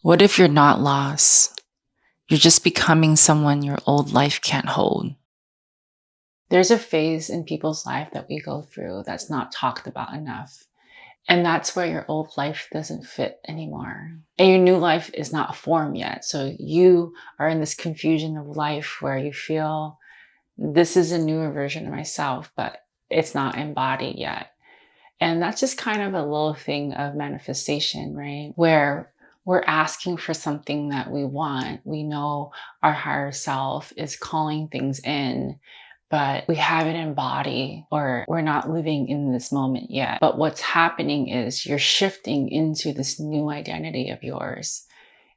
What if you're not lost? You're just becoming someone your old life can't hold. There's a phase in people's life that we go through that's not talked about enough. And that's where your old life doesn't fit anymore. And your new life is not formed yet. So you are in this confusion of life where you feel this is a newer version of myself, but it's not embodied yet. And that's just kind of a little thing of manifestation, right? Where we're asking for something that we want. We know our higher self is calling things in, but we haven't embodied or we're not living in this moment yet. But what's happening is you're shifting into this new identity of yours.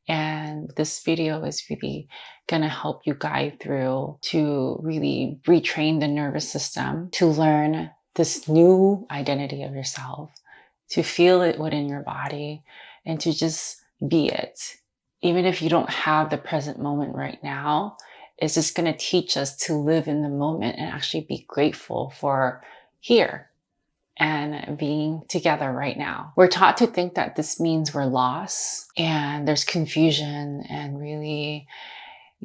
And this video is really going to help you guide through to really retrain the nervous system to learn this new identity of yourself, to feel it within your body, and to just be it. Even if you don't have the present moment right now, it's just going to teach us to live in the moment and actually be grateful for here and being together right now. We're taught to think that this means we're lost and there's confusion, and really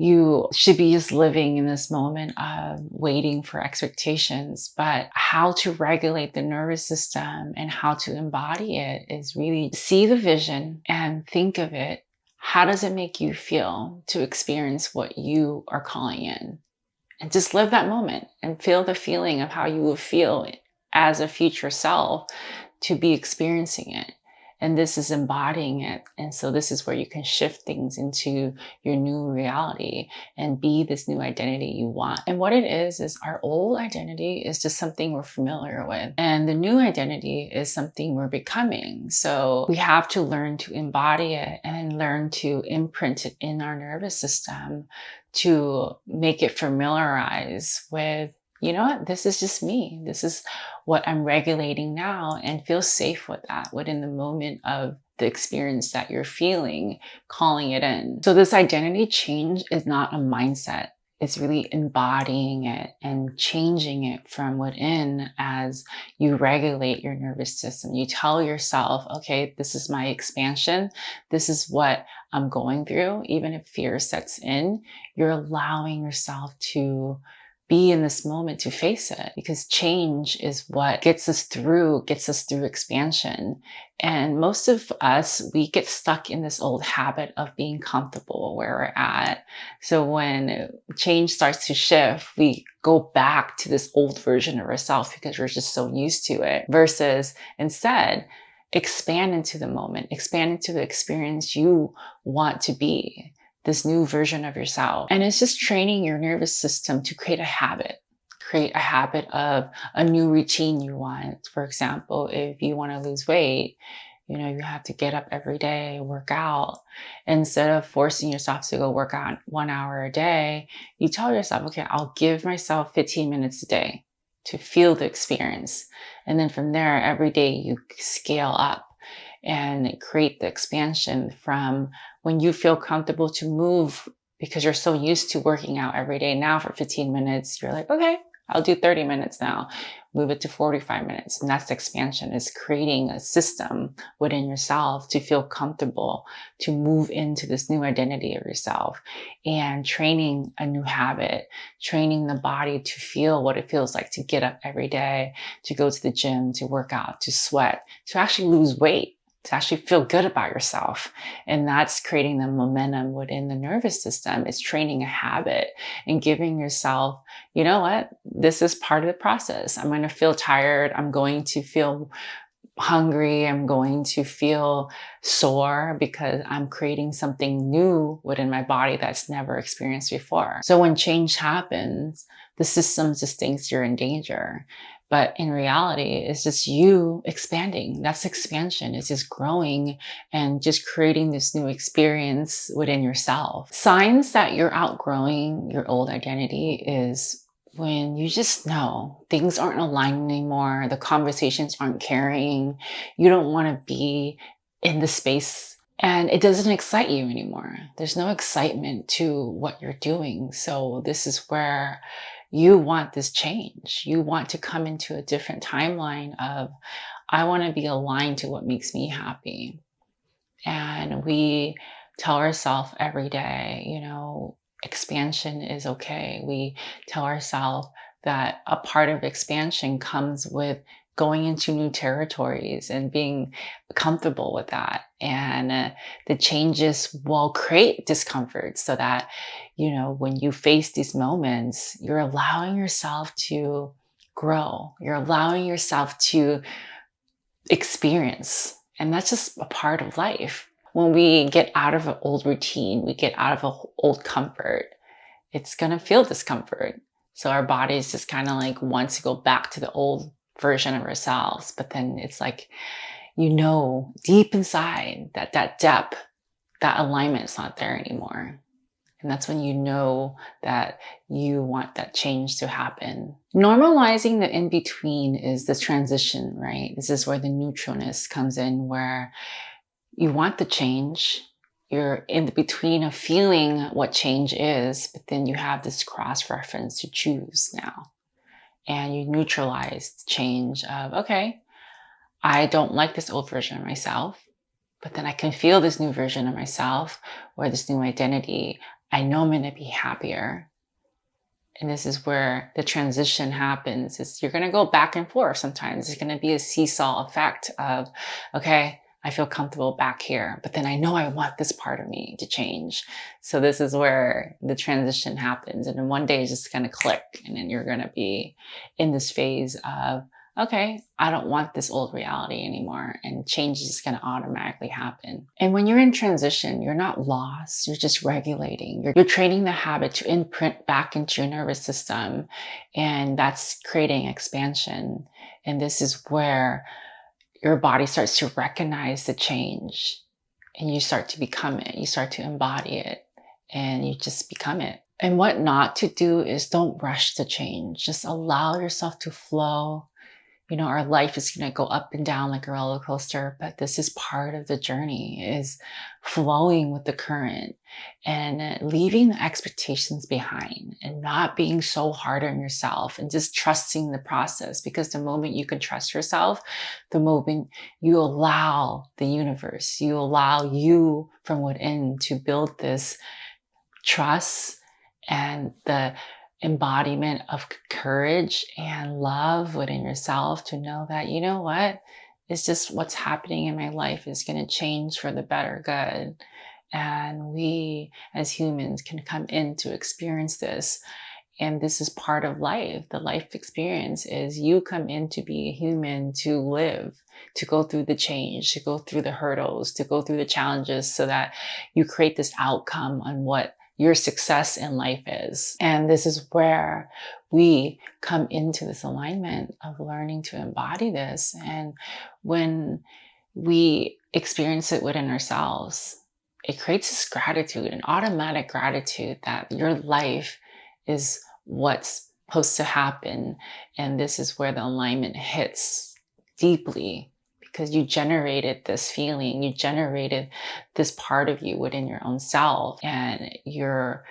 you should be just living in this moment of waiting for expectations. But how to regulate the nervous system and how to embody it is really see the vision and think of it. How does it make you feel to experience what you are calling in? And just live that moment and feel the feeling of how you will feel as a future self to be experiencing it. And this is embodying it. And so this is where you can shift things into your new reality and be this new identity you want. And what it is our old identity is just something we're familiar with. And the new identity is something we're becoming. So we have to learn to embody it and learn to imprint it in our nervous system to make it familiarize with, you know what, this is just me. This is what I'm regulating now, and feel safe with that within the moment of the experience that you're feeling, calling it in. So this identity change is not a mindset. It's really embodying it and changing it from within as you regulate your nervous system. You tell yourself, okay, this is my expansion. This is what I'm going through. Even if fear sets in, you're allowing yourself to be in this moment to face it, because change is what gets us through expansion. And most of us, we get stuck in this old habit of being comfortable where we're at. So when change starts to shift, we go back to this old version of ourselves because we're just so used to it, versus instead expand into the moment, expand into the experience you want to be, this new version of yourself. And it's just training your nervous system to create a habit of a new routine you want. For example, if you want to lose weight, you have to get up every day, work out. Instead of forcing yourself to go work out 1 hour a day, you tell yourself, okay, I'll give myself 15 minutes a day to feel the experience. And then from there, every day you scale up and create the expansion from when you feel comfortable to move, because you're so used to working out every day. Now for 15 minutes, you're like, okay, I'll do 30 minutes now. Move it to 45 minutes. And that's the expansion, is creating a system within yourself to feel comfortable, to move into this new identity of yourself, and training a new habit, training the body to feel what it feels like to get up every day, to go to the gym, to work out, to sweat, to actually lose weight, to actually feel good about yourself. And that's creating the momentum within the nervous system. It's training a habit and giving yourself, you know what, this is part of the process. I'm going to feel tired. I'm going to feel hungry. I'm going to feel sore because I'm creating something new within my body that's never experienced before. So when change happens, the system just thinks you're in danger. But in reality, it's just you expanding. That's expansion. It's just growing and just creating this new experience within yourself. Signs that you're outgrowing your old identity is when you just know things aren't aligned anymore, the conversations aren't carrying, you don't want to be in the space, and it doesn't excite you anymore. There's no excitement to what you're doing. So this is where you want this change. You want to come into a different timeline of, I want to be aligned to what makes me happy. And we tell ourselves every day, expansion is okay. We tell ourselves that a part of expansion comes with going into new territories and being comfortable with that. And the changes will create discomfort so that, when you face these moments, you're allowing yourself to grow. You're allowing yourself to experience. And that's just a part of life. When we get out of an old routine, we get out of an old comfort, it's going to feel discomfort. So our bodies just kind of like wants to go back to the old version of ourselves. But then it's like, deep inside that depth, that alignment is not there anymore. And that's when you know that you want that change to happen. Normalizing the in between is the transition, right? This is where the neutralness comes in, where you want the change. You're in the between of feeling what change is, but then you have this cross reference to choose now. And you neutralize the change of, okay, I don't like this old version of myself, but then I can feel this new version of myself or this new identity. I know I'm going to be happier. And this is where the transition happens. Is you're going to go back and forth sometimes. It's going to be a seesaw effect of, okay, I feel comfortable back here, but then I know I want this part of me to change. So this is where the transition happens. And then one day it's just going to click. And then you're going to be in this phase of, okay, I don't want this old reality anymore. And change is going to automatically happen. And when you're in transition, you're not lost. You're just regulating. You're training the habit to imprint back into your nervous system. And that's creating expansion. And this is where your body starts to recognize the change. And you start to become it. You start to embody it. And you just become it. And what not to do is don't rush the change. Just allow yourself to flow. Our life is going to go up and down like a roller coaster, but this is part of the journey, is flowing with the current and leaving the expectations behind and not being so hard on yourself and just trusting the process. Because the moment you can trust yourself, the moment you allow the universe, you allow you from within to build this trust and the embodiment of courage and love within yourself to know that, it's just what's happening in my life is going to change for the better good. And we as humans can come in to experience this. And this is part of life. The life experience is you come in to be a human, to live, to go through the change, to go through the hurdles, to go through the challenges so that you create this outcome on what your success in life is. And this is where we come into this alignment of learning to embody this. And when we experience it within ourselves, it creates this gratitude, an automatic gratitude that your life is what's supposed to happen. And this is where the alignment hits deeply, because you generated this feeling, you generated this part of you within your own self, and you're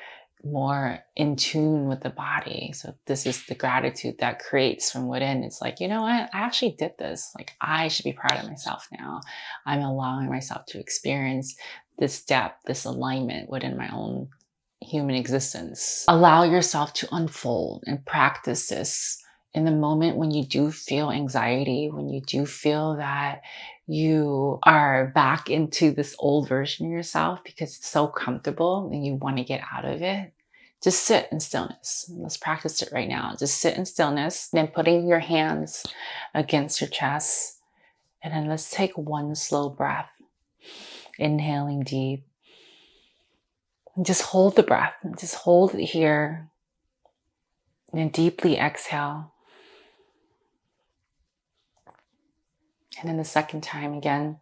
more in tune with the body. So this is the gratitude that creates from within. It's like, you know what? I actually did this. Like, I should be proud of myself now. I'm allowing myself to experience this depth, this alignment within my own human existence. Allow yourself to unfold and practice this in the moment when you do feel anxiety, when you do feel that you are back into this old version of yourself because it's so comfortable and you want to get out of it. Just sit in stillness. Let's practice it right now. Just sit in stillness, then putting your hands against your chest. And then let's take one slow breath. Inhaling deep. And just hold the breath. Just hold it here. And then deeply exhale. And then the second time again.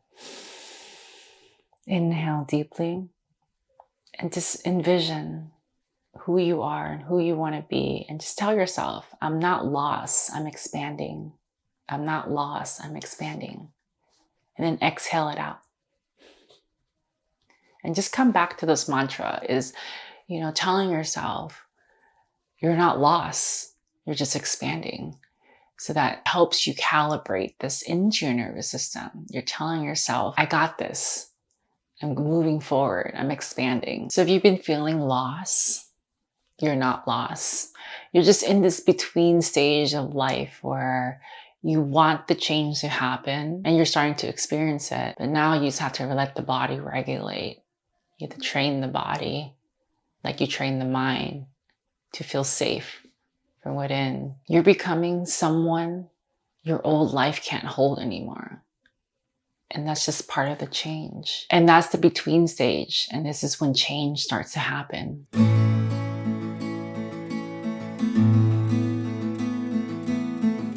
Inhale deeply. And just envision who you are and who you want to be. And just tell yourself, I'm not lost, I'm expanding. I'm not lost, I'm expanding. And then exhale it out. And just come back to this mantra is, telling yourself you're not lost, you're just expanding. So that helps you calibrate this into your nervous system. You're telling yourself, I got this. I'm moving forward. I'm expanding. So if you've been feeling loss, you're not lost. You're just in this between stage of life where you want the change to happen and you're starting to experience it. But now you just have to let the body regulate. You have to train the body like you train the mind to feel safe from within. You're becoming someone your old life can't hold anymore. And that's just part of the change. And that's the between stage. And this is when change starts to happen.